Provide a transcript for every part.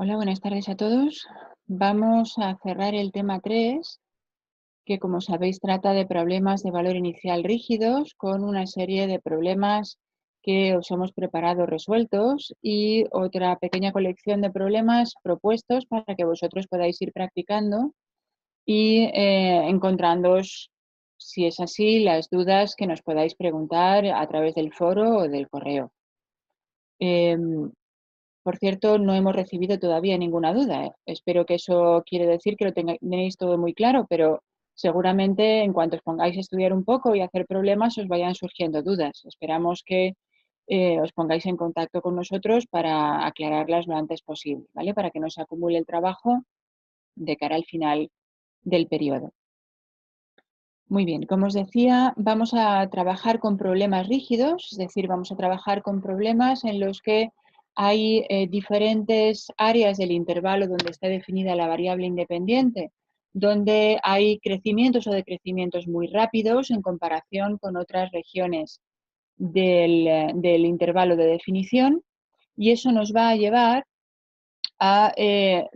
Hola, buenas tardes a todos. Vamos a cerrar el tema 3, que como sabéis trata de problemas de valor inicial rígidos con una serie de problemas que os hemos preparado resueltos y otra pequeña colección de problemas propuestos para que vosotros podáis ir practicando y encontrándoos, si es así, las dudas que nos podáis preguntar a través del foro o del correo. Em, Por cierto, no hemos recibido todavía ninguna duda. Espero que eso quiere decir que lo tenéis todo muy claro, pero seguramente en cuanto os pongáis a estudiar un poco y a hacer problemas os vayan surgiendo dudas. Esperamos que os pongáis en contacto con nosotros para aclararlas lo antes posible, ¿vale? Para que no se acumule el trabajo de cara al final del periodo. Muy bien, como os decía, vamos a trabajar con problemas rígidos, es decir, vamos a trabajar con problemas en los que hay diferentes áreas del intervalo donde está definida la variable independiente, donde hay crecimientos o decrecimientos muy rápidos en comparación con otras regiones del intervalo de definición, y eso nos va a llevar a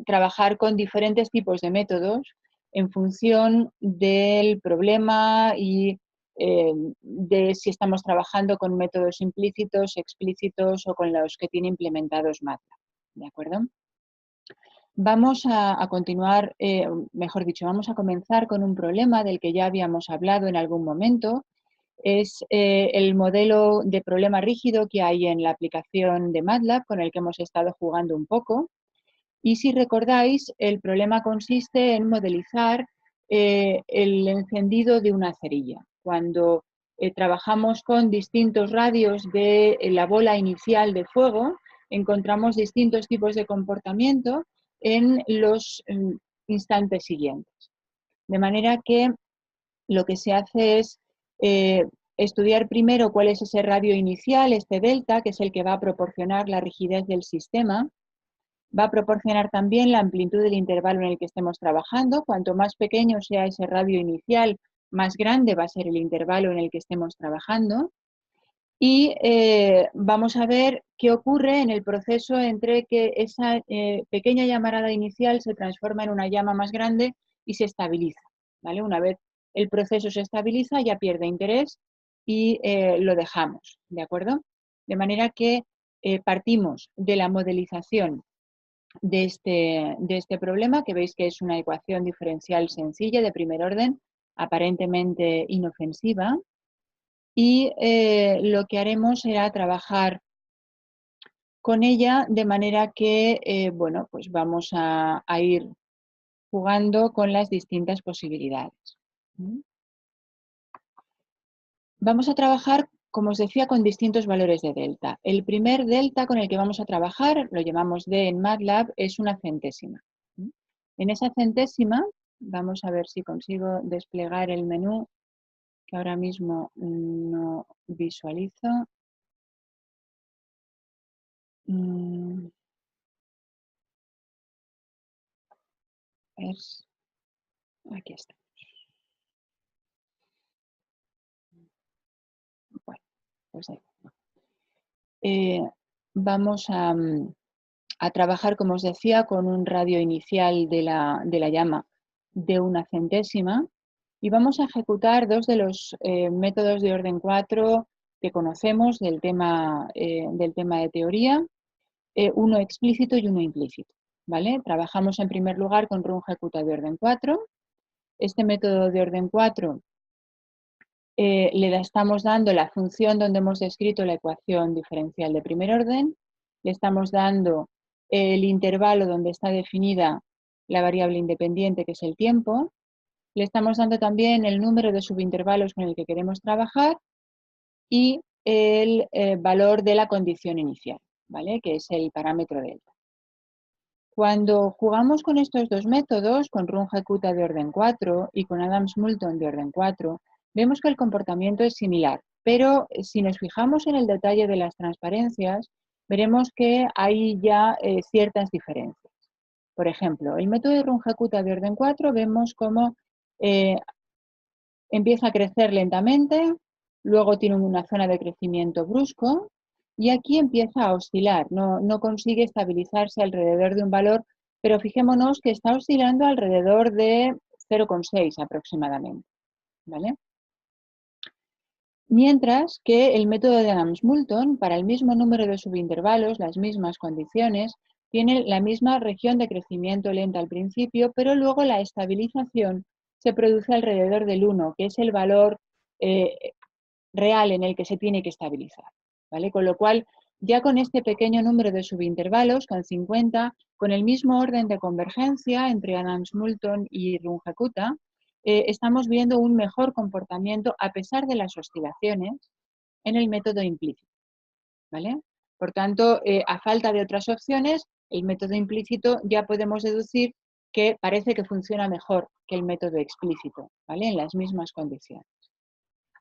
trabajar con diferentes tipos de métodos en función del problema y de si estamos trabajando con métodos implícitos, explícitos o con los que tiene implementados MATLAB. ¿De acuerdo? Vamos a continuar, mejor dicho, vamos a comenzar con un problema del que ya habíamos hablado en algún momento. Es el modelo de problema rígido que hay en la aplicación de MATLAB con el que hemos estado jugando un poco. Y si recordáis, el problema consiste en modelizar el encendido de una cerilla. Cuando trabajamos con distintos radios de la bola inicial de fuego, encontramos distintos tipos de comportamiento en los instantes siguientes. De manera que lo que se hace es estudiar primero cuál es ese radio inicial, este delta, que es el que va a proporcionar la rigidez del sistema. Va a proporcionar también la amplitud del intervalo en el que estemos trabajando. Cuanto más pequeño sea ese radio inicial, más grande va a ser el intervalo en el que estemos trabajando. Y vamos a ver qué ocurre en el proceso entre que esa pequeña llamarada inicial se transforma en una llama más grande y se estabiliza. ¿Vale? Una vez el proceso se estabiliza, ya pierde interés y lo dejamos. ¿De acuerdo? De manera que partimos de la modelización de este problema, que veis que es una ecuación diferencial sencilla de primer orden, aparentemente inofensiva, y lo que haremos será trabajar con ella de manera que, bueno, pues vamos a ir jugando con las distintas posibilidades. Vamos a trabajar, como os decía, con distintos valores de delta. El primer delta con el que vamos a trabajar, lo llamamos D en MATLAB, es una centésima. En esa centésima, vamos a ver si consigo desplegar el menú, que ahora mismo no visualizo. Aquí está. Bueno, pues ahí. Vamos a trabajar, como os decía, con un radio inicial de la llama de una centésima y vamos a ejecutar dos de los métodos de orden 4 que conocemos del tema de teoría, uno explícito y uno implícito. ¿Vale? Trabajamos en primer lugar con run ejecuta de orden 4. Este método de orden 4 le estamos dando la función donde hemos descrito la ecuación diferencial de primer orden, le estamos dando el intervalo donde está definida la variable independiente, que es el tiempo, le estamos dando también el número de subintervalos con el que queremos trabajar y el valor de la condición inicial, ¿vale? Que es el parámetro delta. Cuando jugamos con estos dos métodos, con run-ejecuta de orden 4 y con Adams-Moulton de orden 4, vemos que el comportamiento es similar, pero si nos fijamos en el detalle de las transparencias, veremos que hay ya ciertas diferencias. Por ejemplo, el método de run-ejecuta de orden 4 vemos cómo empieza a crecer lentamente, luego tiene una zona de crecimiento brusco y aquí empieza a oscilar, no consigue estabilizarse alrededor de un valor, pero fijémonos que está oscilando alrededor de 0,6 aproximadamente, ¿vale? Mientras que el método de Adams-Moulton, para el mismo número de subintervalos, las mismas condiciones, tiene la misma región de crecimiento lenta al principio, pero luego la estabilización se produce alrededor del 1, que es el valor real en el que se tiene que estabilizar, ¿vale? Con lo cual, ya con este pequeño número de subintervalos, con 50, con el mismo orden de convergencia entre Adams-Moulton y Runge-Kutta, estamos viendo un mejor comportamiento a pesar de las oscilaciones en el método implícito, ¿vale? Por tanto, a falta de otras opciones, el método implícito ya podemos deducir que parece que funciona mejor que el método explícito, ¿vale? En las mismas condiciones.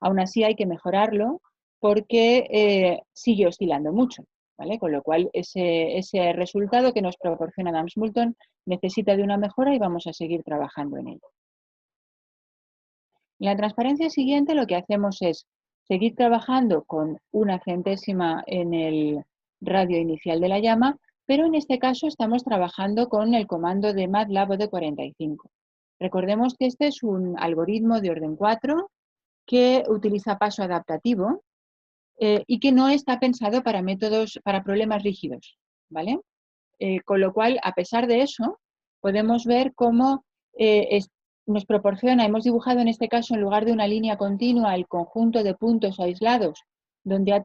Aún así hay que mejorarlo porque sigue oscilando mucho, ¿vale? Con lo cual ese resultado que nos proporciona Adams-Moulton necesita de una mejora y vamos a seguir trabajando en ello. En la transparencia siguiente lo que hacemos es seguir trabajando con una centésima en el radio inicial de la llama, pero en este caso estamos trabajando con el comando de MATLAB OD45. Recordemos que este es un algoritmo de orden 4 que utiliza paso adaptativo y que no está pensado para para problemas rígidos, ¿vale? Con lo cual, a pesar de eso, podemos ver cómo nos proporciona, hemos dibujado en este caso en lugar de una línea continua el conjunto de puntos aislados donde ha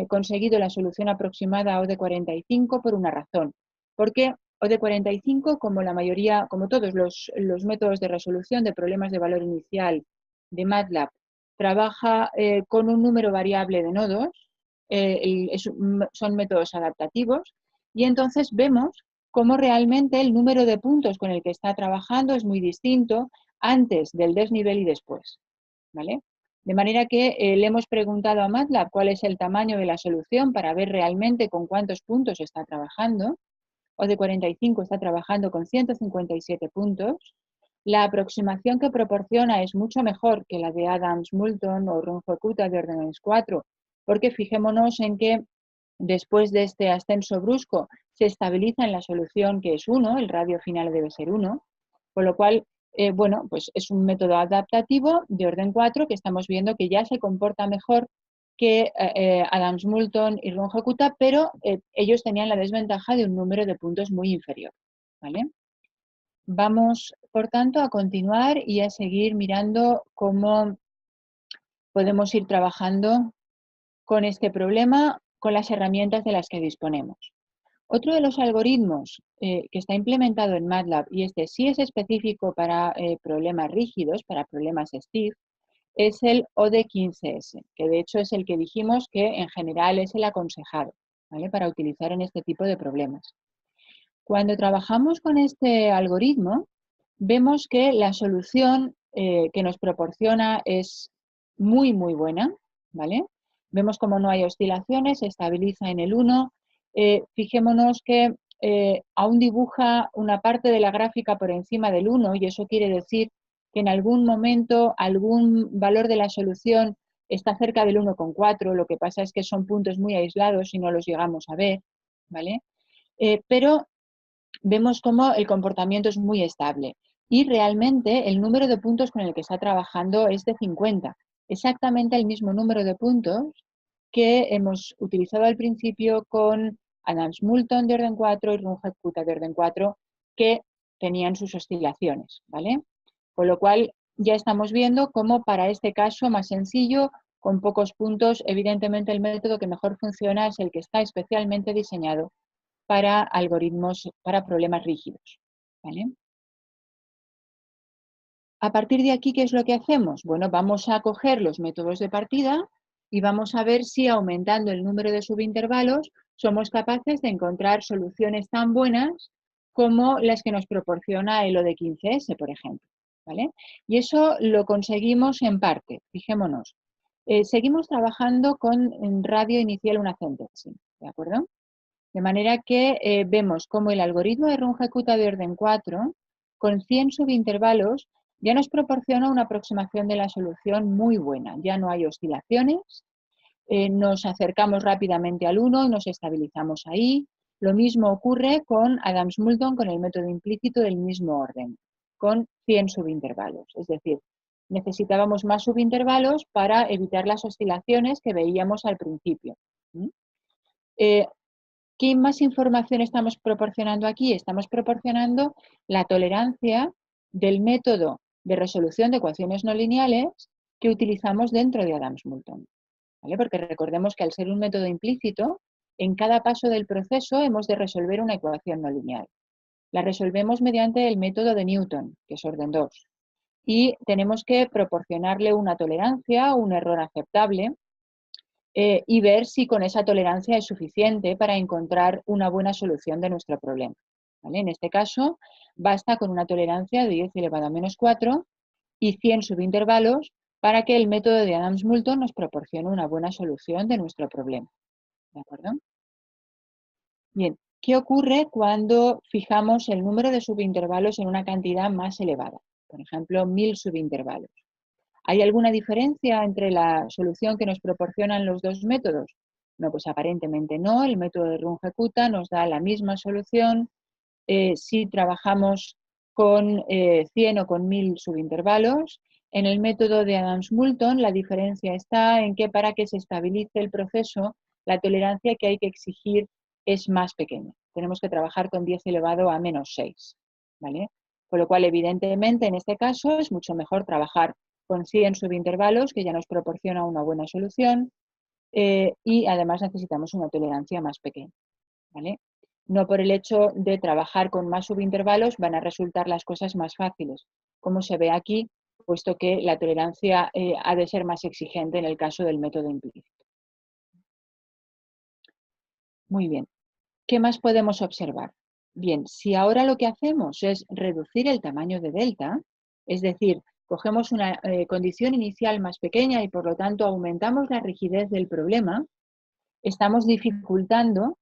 conseguido la solución aproximada OD45 por una razón. Porque OD45, como la mayoría, como todos los métodos de resolución de problemas de valor inicial de MATLAB, trabaja con un número variable de nodos, son métodos adaptativos, y entonces vemos cómo realmente el número de puntos con el que está trabajando es muy distinto antes del desnivel y después, ¿vale? De manera que le hemos preguntado a MATLAB cuál es el tamaño de la solución para ver realmente con cuántos puntos está trabajando. OD45 está trabajando con 157 puntos. La aproximación que proporciona es mucho mejor que la de Adams-Moulton o Runge-Kutta de orden 4, porque fijémonos en que después de este ascenso brusco se estabiliza en la solución que es 1, el radio final debe ser 1, con lo cual, bueno, pues es un método adaptativo de orden 4 que estamos viendo que ya se comporta mejor que Adams-Moulton y Runge-Kutta, pero ellos tenían la desventaja de un número de puntos muy inferior, ¿vale? Vamos, por tanto, a continuar y a seguir mirando cómo podemos ir trabajando con este problema con las herramientas de las que disponemos. Otro de los algoritmos que está implementado en MATLAB, y este sí es específico para problemas rígidos, para problemas STIR, es el OD15S, que de hecho es el que dijimos que en general es el aconsejado, ¿vale? Para utilizar en este tipo de problemas. Cuando trabajamos con este algoritmo, vemos que la solución que nos proporciona es muy, muy buena, ¿vale? Vemos como no hay oscilaciones, se estabiliza en el 1. Fijémonos que aún dibuja una parte de la gráfica por encima del 1 y eso quiere decir que en algún momento algún valor de la solución está cerca del 1,4, lo que pasa es que son puntos muy aislados y no los llegamos a ver, ¿vale? Pero vemos cómo el comportamiento es muy estable y realmente el número de puntos con el que está trabajando es de 50, exactamente el mismo número de puntos que hemos utilizado al principio con Adams-Moulton de orden 4 y Runge-Kutta de orden 4 que tenían sus oscilaciones, ¿vale? Con lo cual ya estamos viendo cómo para este caso más sencillo, con pocos puntos, evidentemente el método que mejor funciona es el que está especialmente diseñado para algoritmos, para problemas rígidos, ¿vale? A partir de aquí, ¿qué es lo que hacemos? Bueno, vamos a coger los métodos de partida y vamos a ver si aumentando el número de subintervalos somos capaces de encontrar soluciones tan buenas como las que nos proporciona el OD15S, por ejemplo, ¿vale? Y eso lo conseguimos en parte, fijémonos. Seguimos trabajando con radio inicial una centésima, ¿de acuerdo? De manera que vemos cómo el algoritmo de Runge-Kutta de orden 4, con 100 subintervalos, ya nos proporciona una aproximación de la solución muy buena. Ya no hay oscilaciones nos acercamos rápidamente al 1 y nos estabilizamos ahí. Lo mismo ocurre con Adams-Moulton con el método implícito del mismo orden, con 100 subintervalos. Es decir, necesitábamos más subintervalos para evitar las oscilaciones que veíamos al principio. ¿Qué más información estamos proporcionando aquí? Estamos proporcionando la tolerancia del método de resolución de ecuaciones no lineales que utilizamos dentro de Adams-Moulton. ¿Vale? Porque recordemos que al ser un método implícito, en cada paso del proceso hemos de resolver una ecuación no lineal. La resolvemos mediante el método de Newton, que es orden 2. Y tenemos que proporcionarle una tolerancia, un error aceptable, y ver si con esa tolerancia es suficiente para encontrar una buena solución de nuestro problema. ¿Vale? En este caso, basta con una tolerancia de 10 elevado a menos 4 y 100 subintervalos para que el método de Adams-Moulton nos proporcione una buena solución de nuestro problema. ¿De acuerdo? Bien, ¿qué ocurre cuando fijamos el número de subintervalos en una cantidad más elevada? Por ejemplo, 1000 subintervalos. ¿Hay alguna diferencia entre la solución que nos proporcionan los dos métodos? No, pues aparentemente no. El método de Runge-Kutta nos da la misma solución si trabajamos con 100 o con 1000 subintervalos. En el método de Adams-Moulton la diferencia está en que para que se estabilice el proceso, la tolerancia que hay que exigir es más pequeña. Tenemos que trabajar con 10 elevado a menos 6. ¿Vale? Con lo cual, evidentemente, en este caso es mucho mejor trabajar con 100 subintervalos, que ya nos proporciona una buena solución, y además necesitamos una tolerancia más pequeña. ¿Vale? No por el hecho de trabajar con más subintervalos van a resultar las cosas más fáciles, como se ve aquí, puesto que la tolerancia ha de ser más exigente en el caso del método implícito. Muy bien. ¿Qué más podemos observar? Bien, si ahora lo que hacemos es reducir el tamaño de delta, es decir, cogemos una condición inicial más pequeña y por lo tanto aumentamos la rigidez del problema, estamos dificultando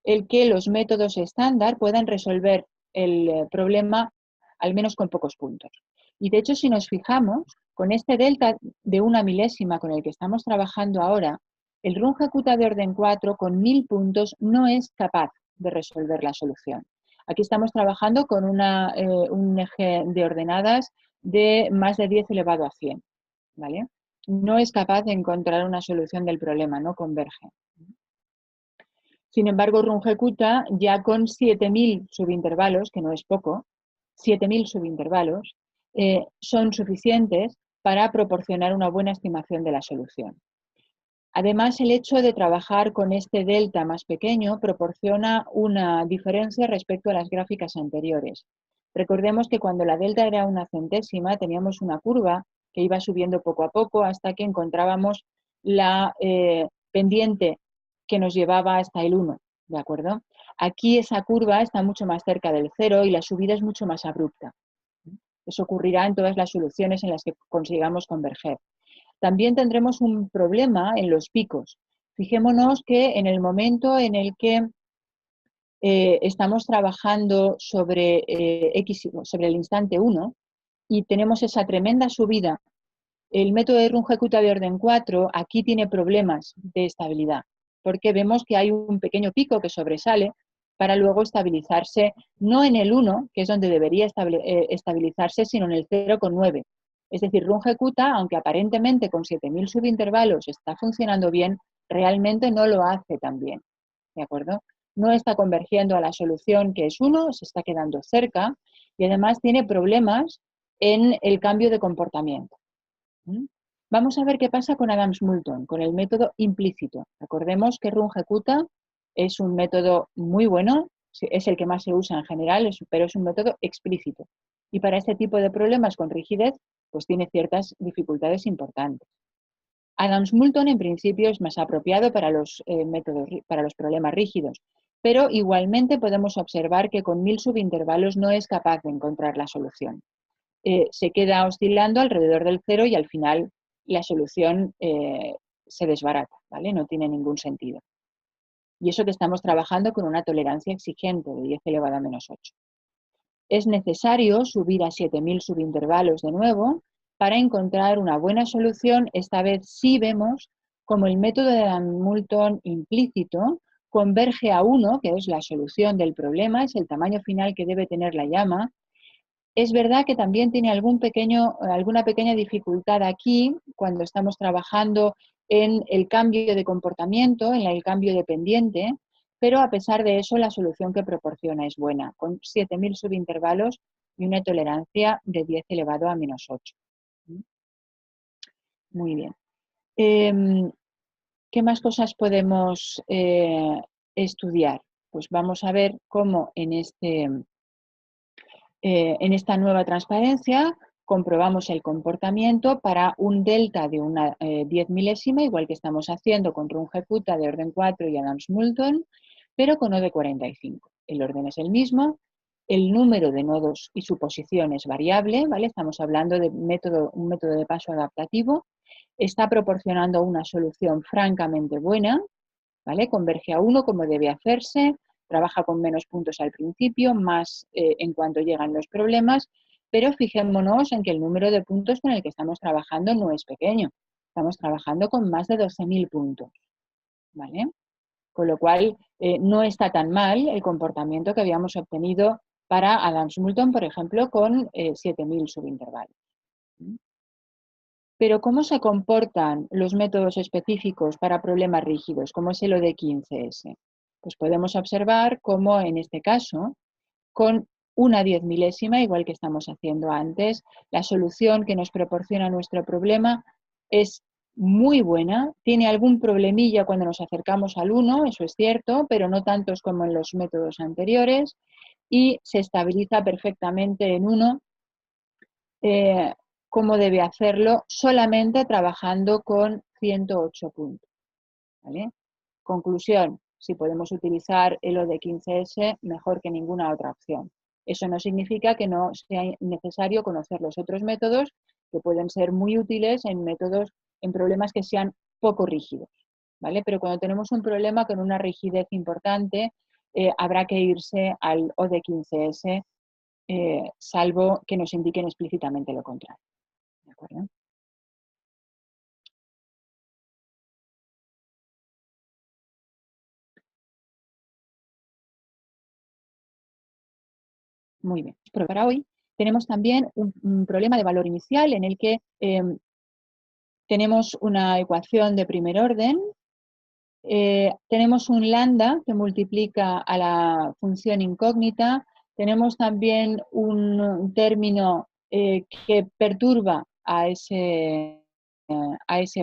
el que los métodos estándar puedan resolver el problema al menos con pocos puntos. Y de hecho, si nos fijamos, con este delta de 1 milésima con el que estamos trabajando ahora, el Runge-Kutta de orden 4 con 1000 puntos no es capaz de resolver la solución. Aquí estamos trabajando con un eje de ordenadas de más de 10 elevado a 100. ¿Vale? No es capaz de encontrar una solución del problema, no converge. Sin embargo, Runge-Kutta ya con 7000 subintervalos, que no es poco, 7000 subintervalos, son suficientes para proporcionar una buena estimación de la solución. Además, el hecho de trabajar con este delta más pequeño proporciona una diferencia respecto a las gráficas anteriores. Recordemos que cuando la delta era 1/100ª teníamos una curva que iba subiendo poco a poco hasta que encontrábamos la pendiente que nos llevaba hasta el 1, ¿de acuerdo? Aquí esa curva está mucho más cerca del 0 y la subida es mucho más abrupta. Eso ocurrirá en todas las soluciones en las que consigamos converger. También tendremos un problema en los picos. Fijémonos que en el momento en el que estamos trabajando sobre, sobre el instante 1 y tenemos esa tremenda subida, el método de Runge-Kutta de orden 4 aquí tiene problemas de estabilidad, porque vemos que hay un pequeño pico que sobresale para luego estabilizarse, no en el 1, que es donde debería estabilizarse, sino en el 0,9. Es decir, Runge-Kutta, aunque aparentemente con 7000 subintervalos está funcionando bien, realmente no lo hace tan bien. ¿De acuerdo? No está convergiendo a la solución que es 1, se está quedando cerca y además tiene problemas en el cambio de comportamiento. Vamos a ver qué pasa con Adams-Moulton, con el método implícito. Recordemos que Runge-Kutta es un método muy bueno, es el que más se usa en general, pero es un método explícito. Y para este tipo de problemas con rigidez, pues tiene ciertas dificultades importantes. Adams-Moulton en principio es más apropiado para los para los problemas rígidos, pero igualmente podemos observar que con 1000 subintervalos no es capaz de encontrar la solución. Se queda oscilando alrededor del 0 y al final la solución se desbarata, ¿vale? No tiene ningún sentido. Y eso que estamos trabajando con una tolerancia exigente de 10 elevado a menos 8. Es necesario subir a 7000 subintervalos de nuevo para encontrar una buena solución. Esta vez sí vemos como el método de Moulton implícito converge a 1, que es la solución del problema, es el tamaño final que debe tener la llama. Es verdad que también tiene alguna pequeña dificultad aquí cuando estamos trabajando en el cambio de comportamiento, en el cambio dependiente, pero a pesar de eso la solución que proporciona es buena, con 7.000 subintervalos y una tolerancia de 10 elevado a menos 8. Muy bien. ¿Qué más cosas podemos estudiar? Pues vamos a ver cómo en esta nueva transparencia comprobamos el comportamiento para un delta de una 10 milésima, igual que estamos haciendo con Runge-Kutta de orden 4 y Adams-Moulton, pero con O de 45. El orden es el mismo, el número de nodos y su posición es variable, ¿vale? Estamos hablando de un método de paso adaptativo. Está proporcionando una solución francamente buena, ¿vale? Converge a 1 como debe hacerse, trabaja con menos puntos al principio, más en cuanto llegan los problemas, pero fijémonos en que el número de puntos con el que estamos trabajando no es pequeño. Estamos trabajando con más de 12.000 puntos, ¿vale? Con lo cual, no está tan mal el comportamiento que habíamos obtenido para Adams-Moulton, por ejemplo, con 7.000 subintervalos. Pero ¿cómo se comportan los métodos específicos para problemas rígidos, como es el OD15S? Pues podemos observar cómo en este caso, con una 10 milésima, igual que estamos haciendo antes, la solución que nos proporciona nuestro problema es muy buena, tiene algún problemilla cuando nos acercamos al 1, eso es cierto, pero no tantos como en los métodos anteriores, y se estabiliza perfectamente en 1, cómo debe hacerlo, solamente trabajando con 108 puntos, ¿vale? Conclusión, si podemos utilizar el OD15S, mejor que ninguna otra opción. Eso no significa que no sea necesario conocer los otros métodos, que pueden ser muy útiles en problemas que sean poco rígidos, ¿vale? Pero cuando tenemos un problema con una rigidez importante, habrá que irse al OD15S, salvo que nos indiquen explícitamente lo contrario. ¿De acuerdo? Muy bien. Pero para hoy tenemos también un problema de valor inicial en el que tenemos una ecuación de primer orden, tenemos un lambda que multiplica a la función incógnita, tenemos también un término que perturba a ese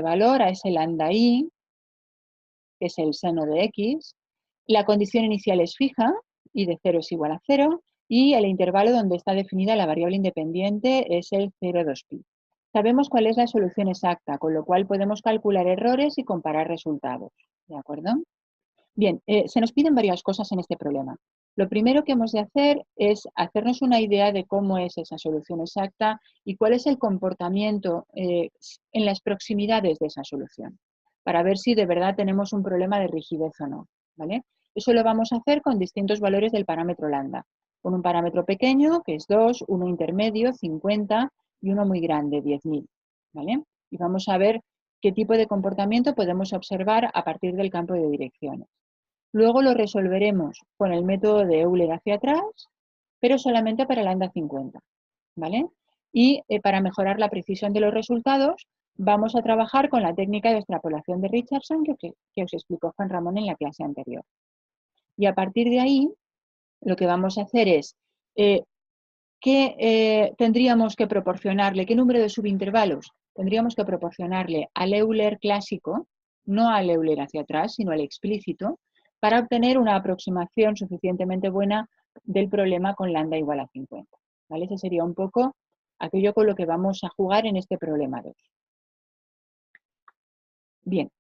valor, a ese lambda i, que es el seno de x. La condición inicial es fija, y de 0 es igual a 0, y el intervalo donde está definida la variable independiente es el 0,2pi. Sabemos cuál es la solución exacta, con lo cual podemos calcular errores y comparar resultados. ¿De acuerdo? Bien, se nos piden varias cosas en este problema. Lo primero que hemos de hacer es hacernos una idea de cómo es esa solución exacta y cuál es el comportamiento en las proximidades de esa solución, para ver si de verdad tenemos un problema de rigidez o no, ¿vale? Eso lo vamos a hacer con distintos valores del parámetro lambda, con un parámetro pequeño, que es 2, uno intermedio, 50, y uno muy grande, 10.000, ¿vale? Y vamos a ver qué tipo de comportamiento podemos observar a partir del campo de direcciones. Luego lo resolveremos con el método de Euler hacia atrás, pero solamente para lambda 50, ¿vale? Y para mejorar la precisión de los resultados, vamos a trabajar con la técnica de extrapolación de Richardson que os explicó Juan Ramón en la clase anterior. Y a partir de ahí, lo que vamos a hacer es, ¿qué tendríamos que proporcionarle? ¿Qué número de subintervalos tendríamos que proporcionarle al Euler clásico, no al Euler hacia atrás, sino al explícito, para obtener una aproximación suficientemente buena del problema con lambda igual a 50? ¿Vale? Ese sería un poco aquello con lo que vamos a jugar en este problema 2. Bien.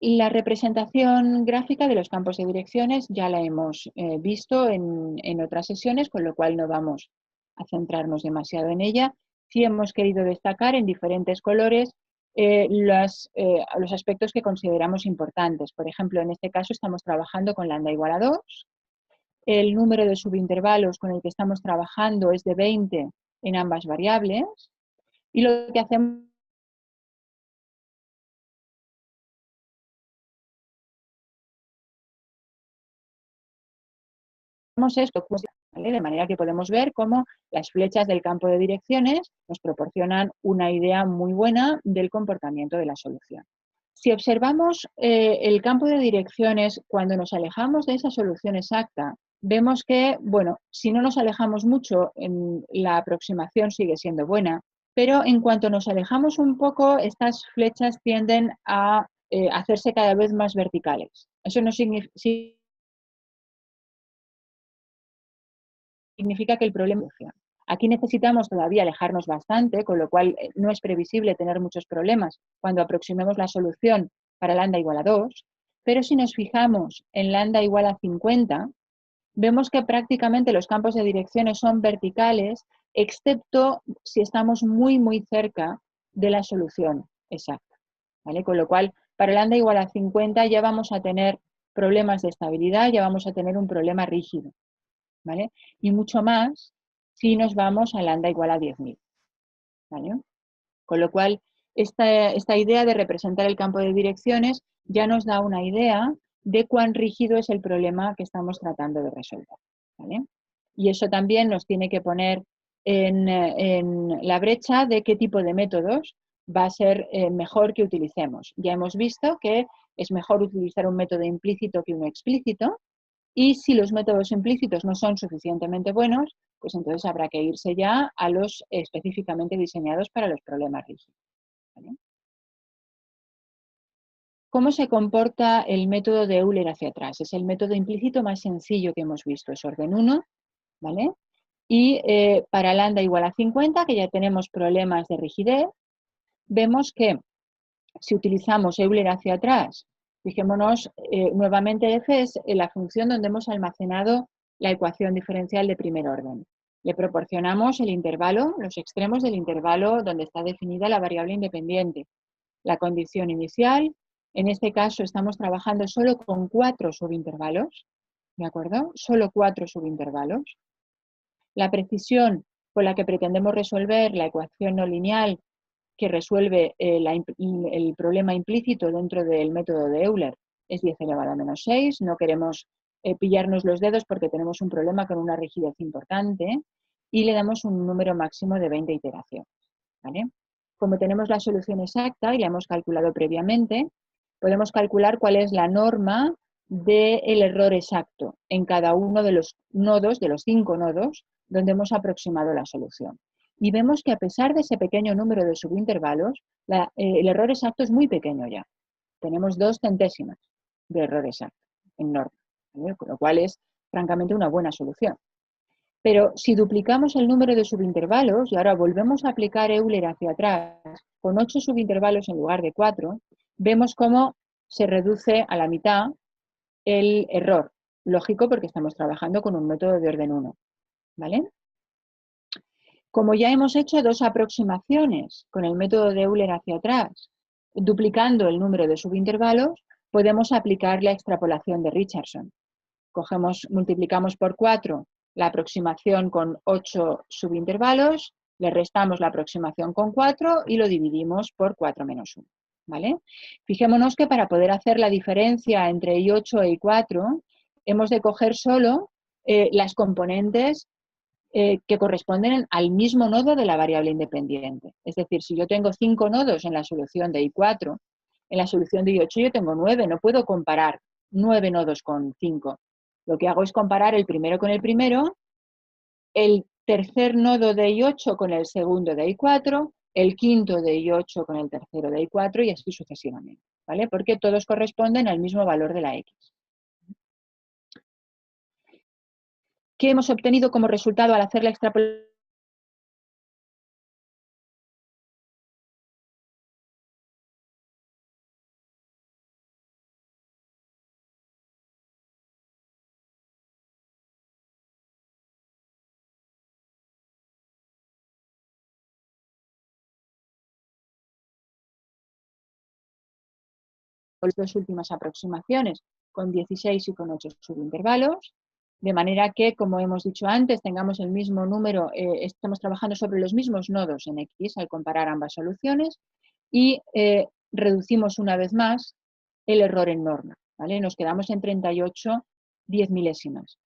La representación gráfica de los campos de direcciones ya la hemos visto en otras sesiones, con lo cual no vamos a centrarnos demasiado en ella. Sí hemos querido destacar en diferentes colores los aspectos que consideramos importantes. Por ejemplo, en este caso estamos trabajando con lambda igual a 2. El número de subintervalos con el que estamos trabajando es de 20 en ambas variables. Y lo que hacemos esto, ¿vale? De manera que podemos ver cómo las flechas del campo de direcciones nos proporcionan una idea muy buena del comportamiento de la solución. Si observamos el campo de direcciones cuando nos alejamos de esa solución exacta, vemos que, bueno, si no nos alejamos mucho, la aproximación sigue siendo buena, pero en cuanto nos alejamos un poco, estas flechas tienden a hacerse cada vez más verticales. Eso no significa que el problema funcione. Aquí necesitamos todavía alejarnos bastante, con lo cual no es previsible tener muchos problemas cuando aproximemos la solución para lambda igual a 2, pero si nos fijamos en lambda igual a 50, vemos que prácticamente los campos de direcciones son verticales, excepto si estamos muy, muy cerca de la solución exacta, ¿vale? Con lo cual, para lambda igual a 50 ya vamos a tener problemas de estabilidad, ya vamos a tener un problema rígido, ¿vale? Y mucho más si nos vamos a lambda igual a 10.000, ¿vale? Con lo cual, esta idea de representar el campo de direcciones ya nos da una idea de cuán rígido es el problema que estamos tratando de resolver, ¿vale? Y eso también nos tiene que poner en la brecha de qué tipo de métodos va a ser mejor que utilicemos. Ya hemos visto que es mejor utilizar un método implícito que uno explícito, y si los métodos implícitos no son suficientemente buenos, pues entonces habrá que irse ya a los específicamente diseñados para los problemas rígidos, ¿vale? ¿Cómo se comporta el método de Euler hacia atrás? Es el método implícito más sencillo que hemos visto, es orden 1, ¿vale? Y para lambda igual a 50, que ya tenemos problemas de rigidez, vemos que si utilizamos Euler hacia atrás, fijémonos, nuevamente f es la función donde hemos almacenado la ecuación diferencial de primer orden. Le proporcionamos el intervalo, los extremos del intervalo donde está definida la variable independiente. La condición inicial, en este caso estamos trabajando solo con 4 subintervalos, ¿de acuerdo? Solo 4 subintervalos. La precisión con la que pretendemos resolver la ecuación no lineal que resuelve el problema implícito dentro del método de Euler es 10 elevado a menos 6. No queremos pillarnos los dedos porque tenemos un problema con una rigidez importante y le damos un número máximo de 20 iteraciones, ¿vale? Como tenemos la solución exacta y la hemos calculado previamente, podemos calcular cuál es la norma del error exacto en cada uno de los nodos, de los 5 nodos, donde hemos aproximado la solución. Y vemos que a pesar de ese pequeño número de subintervalos, el error exacto es muy pequeño ya. Tenemos 2 centésimas de error exacto en norma, ¿vale? Con lo cual es francamente una buena solución. Pero si duplicamos el número de subintervalos y ahora volvemos a aplicar Euler hacia atrás con 8 subintervalos en lugar de 4, vemos cómo se reduce a la mitad el error. Lógico, porque estamos trabajando con un método de orden 1, ¿vale? Como ya hemos hecho 2 aproximaciones con el método de Euler hacia atrás, duplicando el número de subintervalos, podemos aplicar la extrapolación de Richardson. Multiplicamos por 4 la aproximación con 8 subintervalos, le restamos la aproximación con 4 y lo dividimos por 4 menos 1, ¿vale? Fijémonos que para poder hacer la diferencia entre I8 e I4, hemos de coger solo las componentes que corresponden al mismo nodo de la variable independiente. Es decir, si yo tengo 5 nodos en la solución de I4, en la solución de I8 yo tengo 9, no puedo comparar 9 nodos con 5. Lo que hago es comparar el primero con el primero, el tercer nodo de I8 con el segundo de I4, el quinto de I8 con el tercero de I4 y así sucesivamente, ¿vale? Porque todos corresponden al mismo valor de la X. ¿Qué hemos obtenido como resultado al hacer la extrapolación? Las 2 últimas aproximaciones con 16 y con 8 subintervalos, de manera que, como hemos dicho antes, tengamos el mismo número, estamos trabajando sobre los mismos nodos en X al comparar ambas soluciones y reducimos una vez más el error en norma, ¿vale? Nos quedamos en 38 10 milésimas.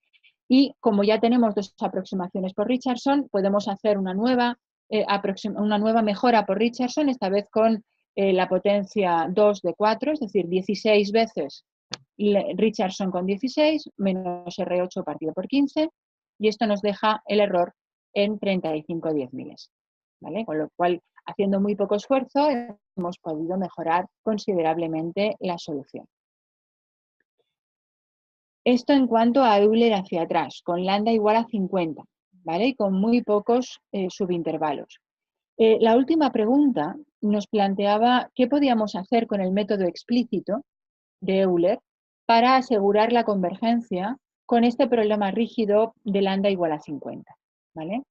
Y como ya tenemos dos aproximaciones por Richardson, podemos hacer una nueva mejora por Richardson, esta vez con la potencia 2 de 4, es decir, 16 veces Richardson con 16 menos R8 partido por 15, y esto nos deja el error en 35/10.000. ¿Vale? Con lo cual, haciendo muy poco esfuerzo, hemos podido mejorar considerablemente la solución. Esto en cuanto a Euler hacia atrás, con lambda igual a 50, ¿vale? Y con muy pocos subintervalos. La última pregunta nos planteaba qué podíamos hacer con el método explícito de Euler para asegurar la convergencia con este problema rígido de lambda igual a 50, ¿vale?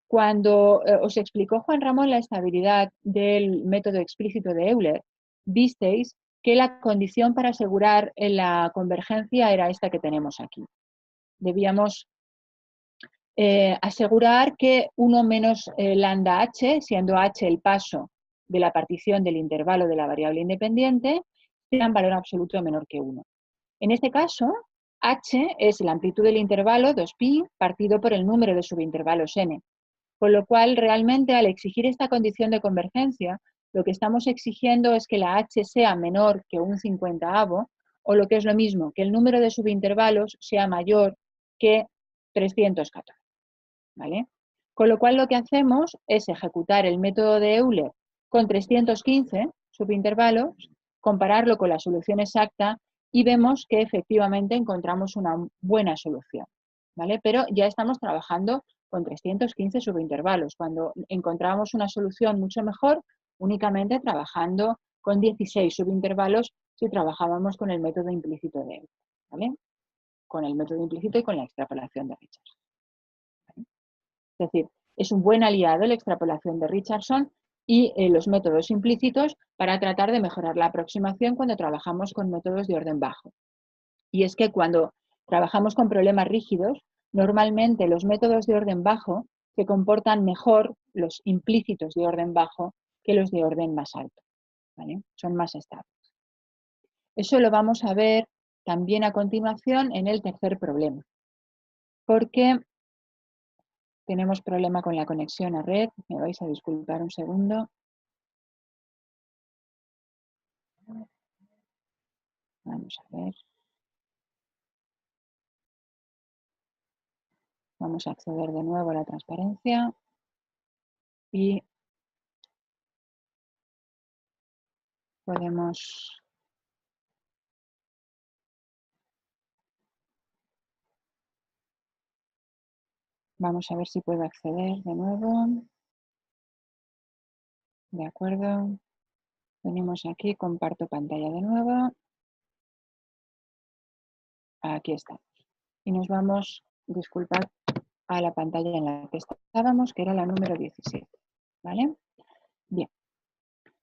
Cuando os explicó Juan Ramón la estabilidad del método explícito de Euler, visteis que la condición para asegurar la convergencia era esta que tenemos aquí. Debíamos asegurar que 1 menos lambda h, siendo h el paso de la partición del intervalo de la variable independiente, sea en valor absoluto menor que 1. En este caso, h es la amplitud del intervalo 2pi partido por el número de subintervalos n. Con lo cual, realmente, al exigir esta condición de convergencia, lo que estamos exigiendo es que la h sea menor que un 50avo, o lo que es lo mismo, que el número de subintervalos sea mayor que 314. ¿Vale? Con lo cual, lo que hacemos es ejecutar el método de Euler con 315 subintervalos, compararlo con la solución exacta y vemos que efectivamente encontramos una buena solución. ¿Vale? Pero ya estamos trabajando con 315 subintervalos. Cuando encontramos una solución mucho mejor, únicamente trabajando con 16 subintervalos si trabajábamos con el método implícito de Euler, ¿vale? Con el método implícito y con la extrapolación de Richardson. ¿Vale? Es decir, es un buen aliado la extrapolación de Richardson y los métodos implícitos para tratar de mejorar la aproximación cuando trabajamos con métodos de orden bajo. Y es que cuando trabajamos con problemas rígidos, normalmente los métodos de orden bajo se comportan mejor, los implícitos de orden bajo, que los de orden más alto, ¿vale? Son más estables. Eso lo vamos a ver también a continuación en el tercer problema, porque tenemos problema con la conexión a red. Me vais a disculpar un segundo. Vamos a ver. Vamos a acceder de nuevo a la transparencia y podemos... Vamos a ver si puedo acceder de nuevo. De acuerdo. Venimos aquí, comparto pantalla de nuevo. Aquí está. Y nos vamos, disculpad, a la pantalla en la que estábamos, que era la número 17. ¿Vale? Bien.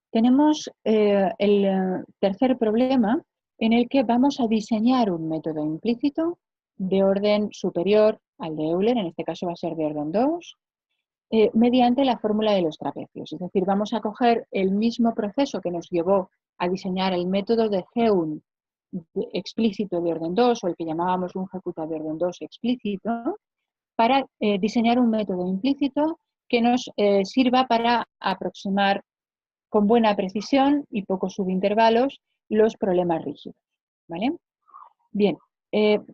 Tenemos el tercer problema en el que vamos a diseñar un método implícito de orden superior al de Euler, en este caso va a ser de orden 2, mediante la fórmula de los trapecios. Es decir, vamos a coger el mismo proceso que nos llevó a diseñar el método de Heun explícito de orden 2, o el que llamábamos un ejecuta de orden 2 explícito, para diseñar un método implícito que nos sirva para aproximar con buena precisión y pocos subintervalos los problemas rígidos. ¿Vale? Bien,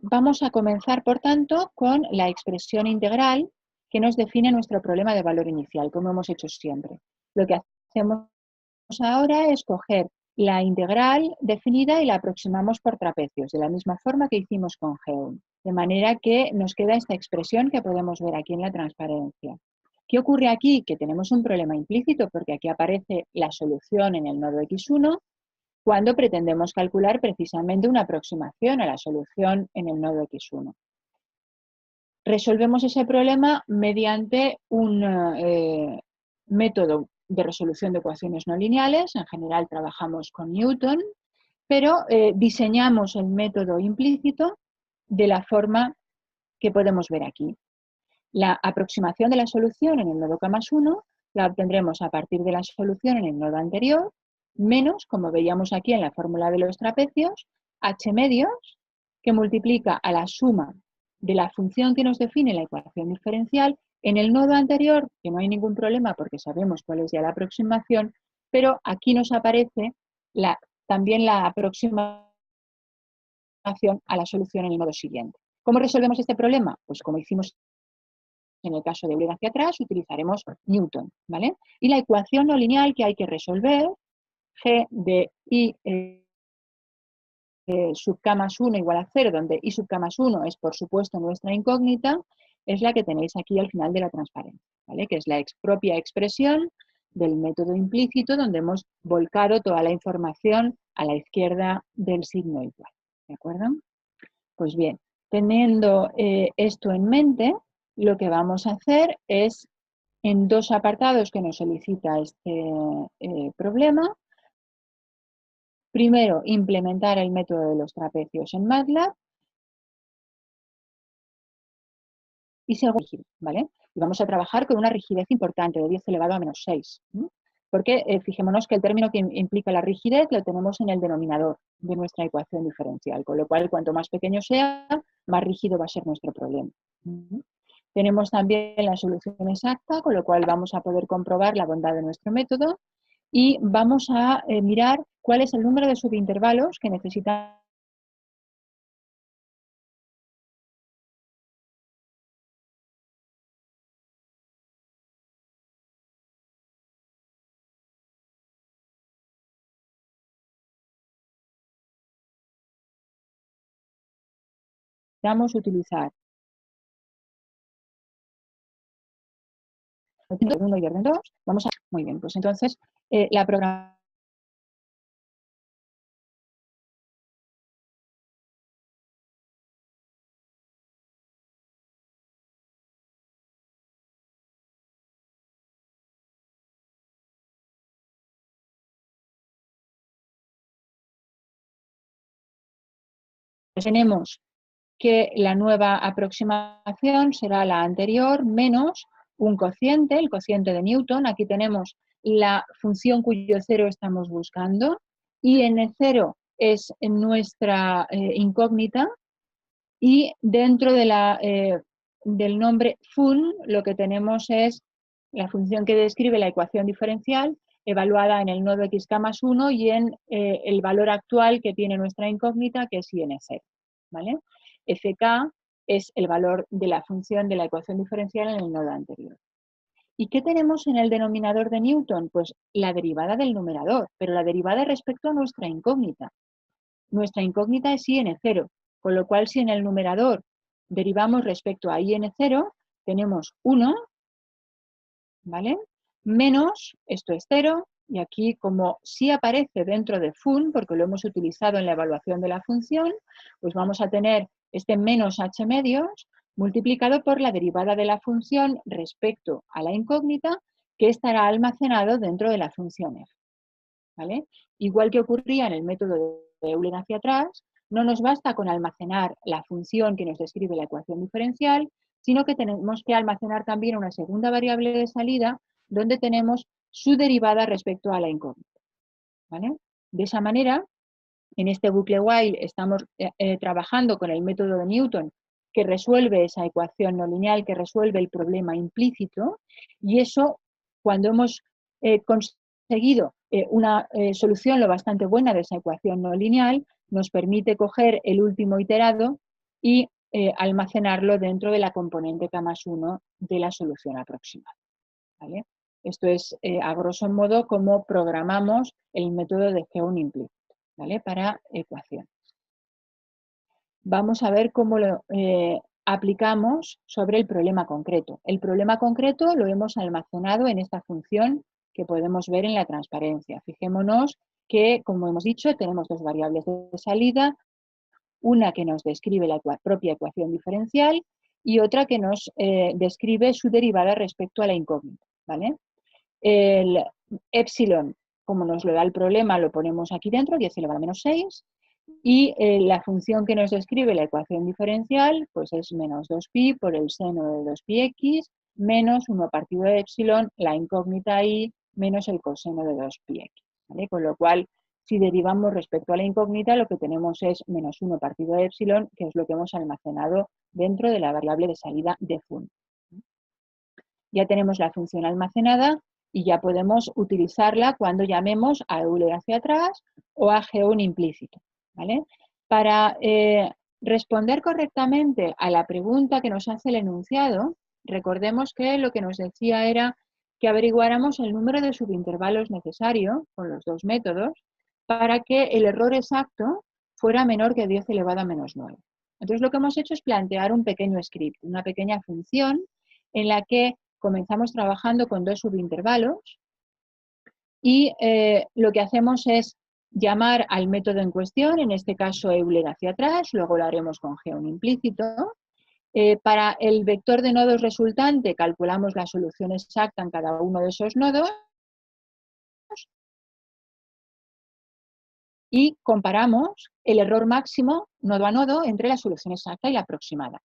vamos a comenzar, por tanto, con la expresión integral que nos define nuestro problema de valor inicial, como hemos hecho siempre. Lo que hacemos ahora es coger la integral definida y la aproximamos por trapecios, de la misma forma que hicimos con Heun, de manera que nos queda esta expresión que podemos ver aquí en la transparencia. ¿Qué ocurre aquí? Que tenemos un problema implícito porque aquí aparece la solución en el nodo x1 cuando pretendemos calcular precisamente una aproximación a la solución en el nodo x1. Resolvemos ese problema mediante un método de resolución de ecuaciones no lineales. En general trabajamos con Newton, pero diseñamos el método implícito de la forma que podemos ver aquí. La aproximación de la solución en el nodo k+1 la obtendremos a partir de la solución en el nodo anterior, menos, como veíamos aquí en la fórmula de los trapecios, h medios, que multiplica a la suma de la función que nos define la ecuación diferencial. En el nodo anterior, que no hay ningún problema porque sabemos cuál es ya la aproximación, pero aquí nos aparece también la aproximación a la solución en el nodo siguiente. ¿Cómo resolvemos este problema? Pues como hicimos en el caso de Euler hacia atrás, utilizaremos Newton, ¿vale? Y la ecuación no lineal que hay que resolver, G de I sub k más 1 igual a 0, donde I sub k más 1 es, por supuesto, nuestra incógnita, es la que tenéis aquí al final de la transparencia, ¿vale? Que es la propia expresión del método implícito, donde hemos volcado toda la información a la izquierda del signo igual, ¿de acuerdo? Pues bien, teniendo esto en mente, lo que vamos a hacer es, en dos apartados que nos solicita este problema, primero, implementar el método de los trapecios en MATLAB y segundo, ¿vale? Y vamos a trabajar con una rigidez importante de 10 elevado a menos 6, ¿no? Porque fijémonos que el término que implica la rigidez lo tenemos en el denominador de nuestra ecuación diferencial, con lo cual cuanto más pequeño sea, más rígido va a ser nuestro problema. Tenemos también la solución exacta, con lo cual vamos a poder comprobar la bondad de nuestro método y vamos a mirar cuál es el número de subintervalos que necesitamos utilizar. Orden 1 y orden 2. Vamos a... Muy bien, pues entonces la programación tenemos que la nueva aproximación será la anterior menos un cociente, el cociente de Newton. Aquí tenemos la función cuyo cero estamos buscando y n0 es nuestra incógnita y dentro de del nombre fun lo que tenemos es la función que describe la ecuación diferencial evaluada en el nodo xk más 1 y en el valor actual que tiene nuestra incógnita, que es IN0, ¿vale? Fk es el valor de la función de la ecuación diferencial en el nodo anterior. ¿Y qué tenemos en el denominador de Newton? Pues la derivada del numerador, pero la derivada respecto a nuestra incógnita. Nuestra incógnita es IN0, con lo cual si en el numerador derivamos respecto a IN0, tenemos 1, ¿vale? Menos, esto es 0, y aquí como sí aparece dentro de fun, porque lo hemos utilizado en la evaluación de la función, pues vamos a tener este menos h medios multiplicado por la derivada de la función respecto a la incógnita, que estará almacenado dentro de la función f, ¿vale? Igual que ocurría en el método de Euler hacia atrás, no nos basta con almacenar la función que nos describe la ecuación diferencial, sino que tenemos que almacenar también una segunda variable de salida donde tenemos su derivada respecto a la incógnita, ¿vale? De esa manera, en este bucle while estamos trabajando con el método de Newton que resuelve esa ecuación no lineal, que resuelve el problema implícito, y eso, cuando hemos conseguido una solución lo bastante buena de esa ecuación no lineal, nos permite coger el último iterado y almacenarlo dentro de la componente K más 1 de la solución aproximada, ¿vale? Esto es, a grosso modo, cómo programamos el método de GEON implícito, ¿vale? Para ecuaciones. Vamos a ver cómo lo aplicamos sobre el problema concreto. El problema concreto lo hemos almacenado en esta función que podemos ver en la transparencia. Fijémonos que, como hemos dicho, tenemos dos variables de salida, una que nos describe la propia ecuación diferencial y otra que nos describe su derivada respecto a la incógnita, ¿vale? El epsilon, como nos lo da el problema, lo ponemos aquí dentro, 10 elevado a menos 6, y la función que nos describe la ecuación diferencial, pues es menos 2pi por el seno de 2πx, menos 1 partido de epsilon, la incógnita i, menos el coseno de 2πx, ¿vale? Con lo cual, Si derivamos respecto a la incógnita, lo que tenemos es menos 1 partido de epsilon, que es lo que hemos almacenado dentro de la variable de salida de fun. Ya tenemos la función almacenada y ya podemos utilizarla cuando llamemos a Euler hacia atrás o a Geun implícito, ¿vale? Para responder correctamente a la pregunta que nos hace el enunciado, recordemos que lo que nos decía era que averiguáramos el número de subintervalos necesario con los dos métodos para que el error exacto fuera menor que 10 elevado a menos 9. Entonces lo que hemos hecho es plantear un pequeño script, una pequeña función en la que comenzamos trabajando con dos subintervalos y lo que hacemos es llamar al método en cuestión, en este caso Euler hacia atrás, luego lo haremos con Geun implícito. Para el vector de nodos resultante calculamos la solución exacta en cada uno de esos nodos y comparamos el error máximo nodo a nodo entre la solución exacta y la aproximada.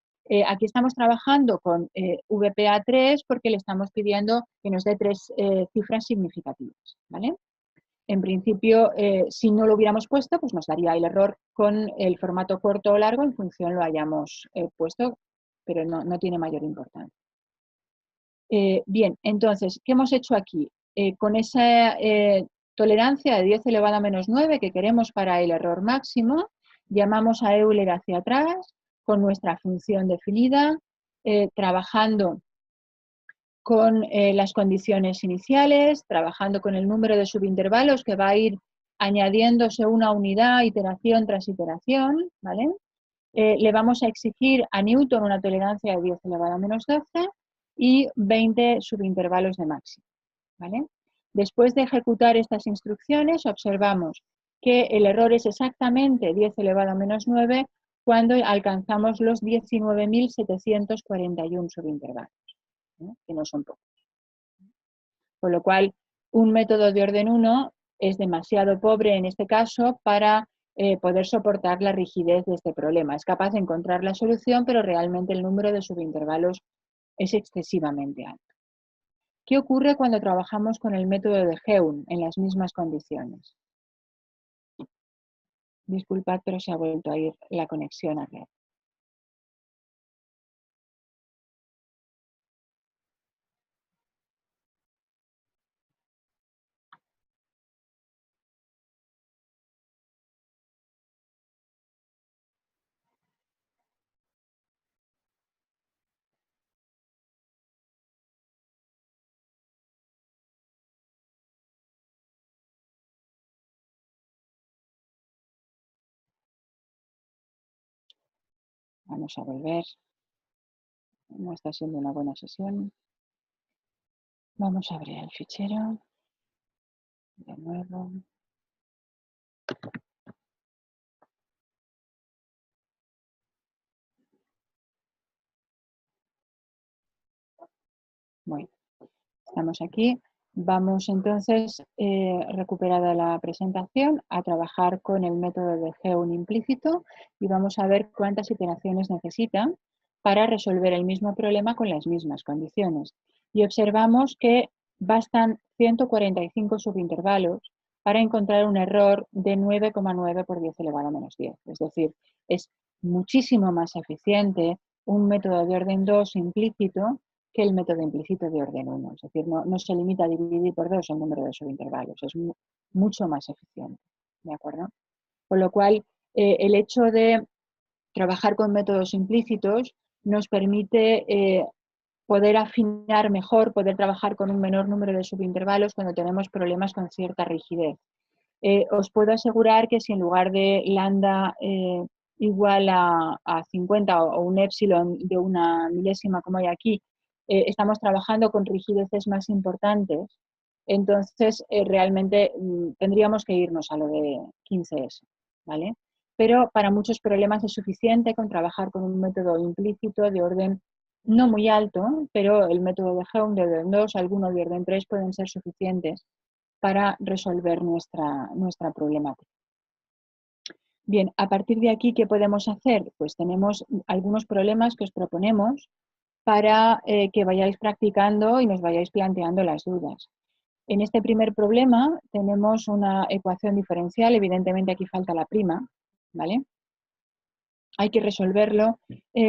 Aquí estamos trabajando con VPA3 porque le estamos pidiendo que nos dé 3 cifras significativas, ¿vale? En principio, si no lo hubiéramos puesto, pues nos daría el error con el formato corto o largo, en función lo hayamos puesto, pero no tiene mayor importancia. Bien, entonces, ¿qué hemos hecho aquí? Con esa tolerancia de 10 elevado a menos 9 que queremos para el error máximo, llamamos a Euler hacia atrás con nuestra función definida, trabajando con las condiciones iniciales, trabajando con el número de subintervalos que va a ir añadiéndose una unidad, iteración tras iteración, ¿vale? Le vamos a exigir a Newton una tolerancia de 10 elevado a menos 12 y 20 subintervalos de máximo, ¿vale? Después de ejecutar estas instrucciones, observamos que el error es exactamente 10 elevado a menos 9 cuando alcanzamos los 19.741 subintervalos, ¿no? Que no son pocos. Con lo cual, un método de orden 1 es demasiado pobre en este caso para poder soportar la rigidez de este problema. Es capaz de encontrar la solución, pero realmente el número de subintervalos es excesivamente alto. ¿Qué ocurre cuando trabajamos con el método de Geun en las mismas condiciones? Disculpad, pero se ha vuelto a ir la conexión a red. Vamos a volver. No está siendo una buena sesión. Vamos a abrir el fichero. De nuevo. Bueno, estamos aquí. Vamos entonces, recuperada la presentación, a trabajar con el método de Geun implícito y vamos a ver cuántas iteraciones necesita para resolver el mismo problema con las mismas condiciones. Y observamos que bastan 145 subintervalos para encontrar un error de 9,9 por 10 elevado a menos 10. Es decir, es muchísimo más eficiente un método de orden 2 implícito que el método implícito de orden 1. Es decir, no se limita a dividir por 2 el número de subintervalos, es mucho más eficiente. ¿De acuerdo? Con lo cual, el hecho de trabajar con métodos implícitos nos permite poder afinar mejor, poder trabajar con un menor número de subintervalos cuando tenemos problemas con cierta rigidez. Os puedo asegurar que si en lugar de lambda igual a 50 o un epsilon de una milésima como hay aquí, estamos trabajando con rigideces más importantes, entonces realmente tendríamos que irnos a lo de 15S, ¿vale? Pero para muchos problemas es suficiente con trabajar con un método implícito de orden no muy alto, pero el método de Geun de orden 2, algunos de orden 3 pueden ser suficientes para resolver nuestra problemática. Bien, a partir de aquí, ¿qué podemos hacer? Pues tenemos algunos problemas que os proponemos para que vayáis practicando y nos vayáis planteando las dudas. En este primer problema tenemos una ecuación diferencial, evidentemente aquí falta la prima, ¿vale? Hay que resolverlo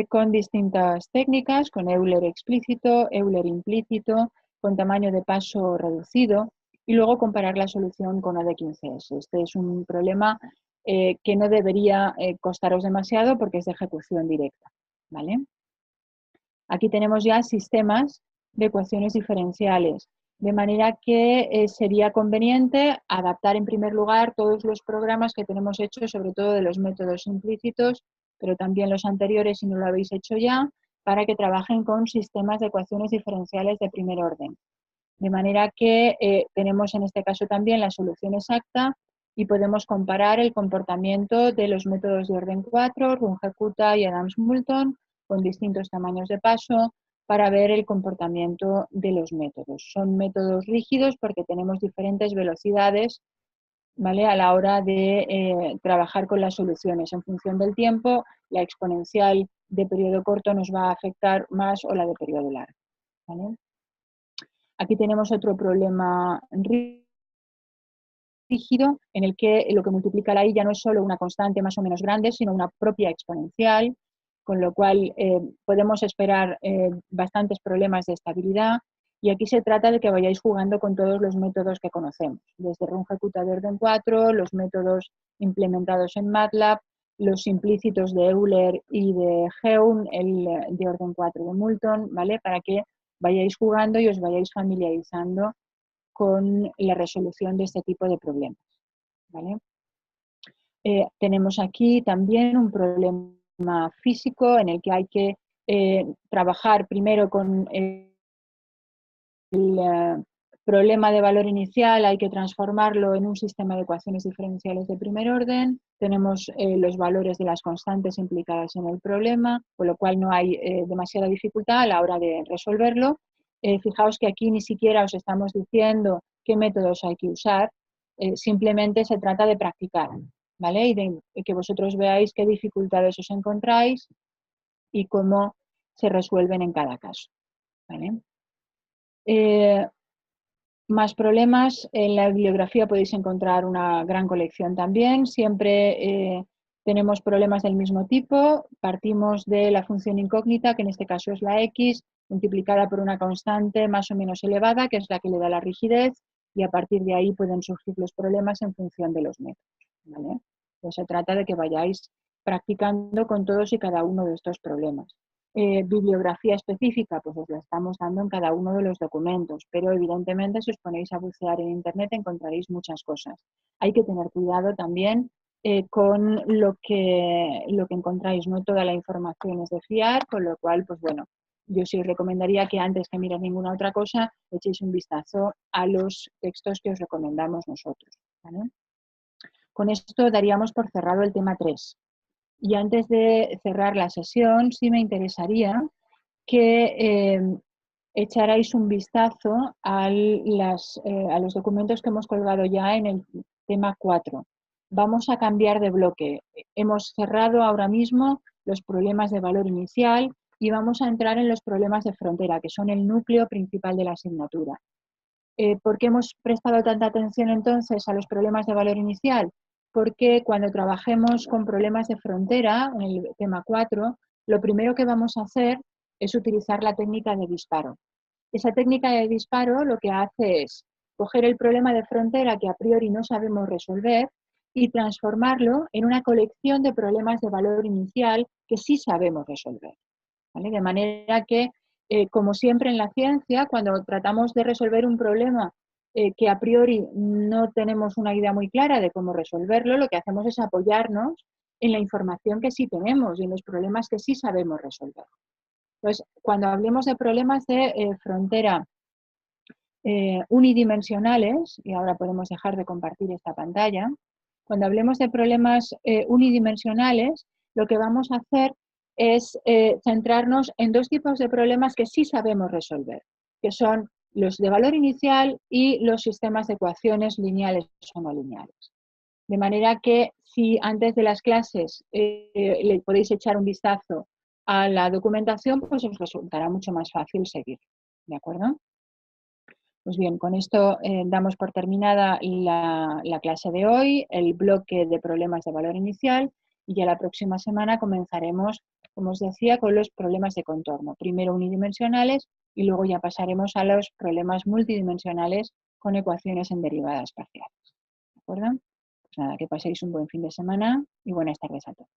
con distintas técnicas, con Euler explícito, Euler implícito, con tamaño de paso reducido y luego comparar la solución con A de 15S. Este es un problema que no debería costaros demasiado porque es de ejecución directa, ¿vale? Aquí tenemos ya sistemas de ecuaciones diferenciales, de manera que sería conveniente adaptar en primer lugar todos los programas que tenemos hechos, sobre todo de los métodos implícitos, pero también los anteriores si no lo habéis hecho ya, para que trabajen con sistemas de ecuaciones diferenciales de primer orden. De manera que tenemos en este caso también la solución exacta y podemos comparar el comportamiento de los métodos de orden 4, Runge-Kutta y Adams-Moulton, con distintos tamaños de paso para ver el comportamiento de los métodos. Son métodos rígidos porque tenemos diferentes velocidades, ¿vale? A la hora de trabajar con las soluciones. En función del tiempo, la exponencial de periodo corto nos va a afectar más o la de periodo largo, ¿vale? Aquí tenemos otro problema rígido en el que lo que multiplica la i ya no es solo una constante más o menos grande, sino una propia exponencial, con lo cual podemos esperar bastantes problemas de estabilidad. Y aquí se trata de que vayáis jugando con todos los métodos que conocemos, desde Runge-Kutta de orden 4, los métodos implementados en MATLAB, los implícitos de Euler y de Geum, el de orden 4 de Moulton, ¿vale? Para que vayáis jugando y os vayáis familiarizando con la resolución de este tipo de problemas, ¿vale? Tenemos aquí también un problema físico en el que hay que trabajar primero con el problema de valor inicial, hay que transformarlo en un sistema de ecuaciones diferenciales de primer orden. Tenemos los valores de las constantes implicadas en el problema, con lo cual no hay demasiada dificultad a la hora de resolverlo. Fijaos que aquí ni siquiera os estamos diciendo qué métodos hay que usar, simplemente se trata de practicar, ¿vale? Y de que vosotros veáis qué dificultades os encontráis y cómo se resuelven en cada caso, ¿vale? Más problemas, en la bibliografía podéis encontrar una gran colección también. Siempre tenemos problemas del mismo tipo. Partimos de la función incógnita, que en este caso es la x, multiplicada por una constante más o menos elevada, que es la que le da la rigidez, y a partir de ahí pueden surgir los problemas en función de los métodos, ¿vale? Pues se trata de que vayáis practicando con todos y cada uno de estos problemas. Bibliografía específica, pues os la estamos dando en cada uno de los documentos, pero evidentemente si os ponéis a bucear en internet encontraréis muchas cosas. Hay que tener cuidado también con lo que encontráis, no toda la información es de fiar, con lo cual, pues bueno, yo sí os recomendaría que antes que mirar ninguna otra cosa, echéis un vistazo a los textos que os recomendamos nosotros, ¿vale? Con esto daríamos por cerrado el tema 3. Y antes de cerrar la sesión, sí me interesaría que echarais un vistazo a los documentos que hemos colgado ya en el tema 4. Vamos a cambiar de bloque. Hemos cerrado ahora mismo los problemas de valor inicial y vamos a entrar en los problemas de frontera, que son el núcleo principal de la asignatura. ¿Por qué hemos prestado tanta atención entonces a los problemas de valor inicial? Porque cuando trabajemos con problemas de frontera, en el tema 4, lo primero que vamos a hacer es utilizar la técnica de disparo. Esa técnica de disparo lo que hace es coger el problema de frontera que a priori no sabemos resolver y transformarlo en una colección de problemas de valor inicial que sí sabemos resolver, ¿vale? De manera que, como siempre en la ciencia, cuando tratamos de resolver un problema que a priori no tenemos una idea muy clara de cómo resolverlo, lo que hacemos es apoyarnos en la información que sí tenemos y en los problemas que sí sabemos resolver. Entonces, cuando hablemos de problemas de frontera unidimensionales, y ahora podemos dejar de compartir esta pantalla, cuando hablemos de problemas unidimensionales, lo que vamos a hacer es centrarnos en dos tipos de problemas que sí sabemos resolver, que son los de valor inicial y los sistemas de ecuaciones lineales o no lineales. De manera que si antes de las clases le podéis echar un vistazo a la documentación, pues os resultará mucho más fácil seguir, ¿de acuerdo? Pues bien, con esto damos por terminada la clase de hoy, el bloque de problemas de valor inicial, y ya la próxima semana comenzaremos, como os decía, con los problemas de contorno. Primero unidimensionales y luego ya pasaremos a los problemas multidimensionales con ecuaciones en derivadas parciales. ¿De acuerdo? Pues nada, que paséis un buen fin de semana y buenas tardes a todos.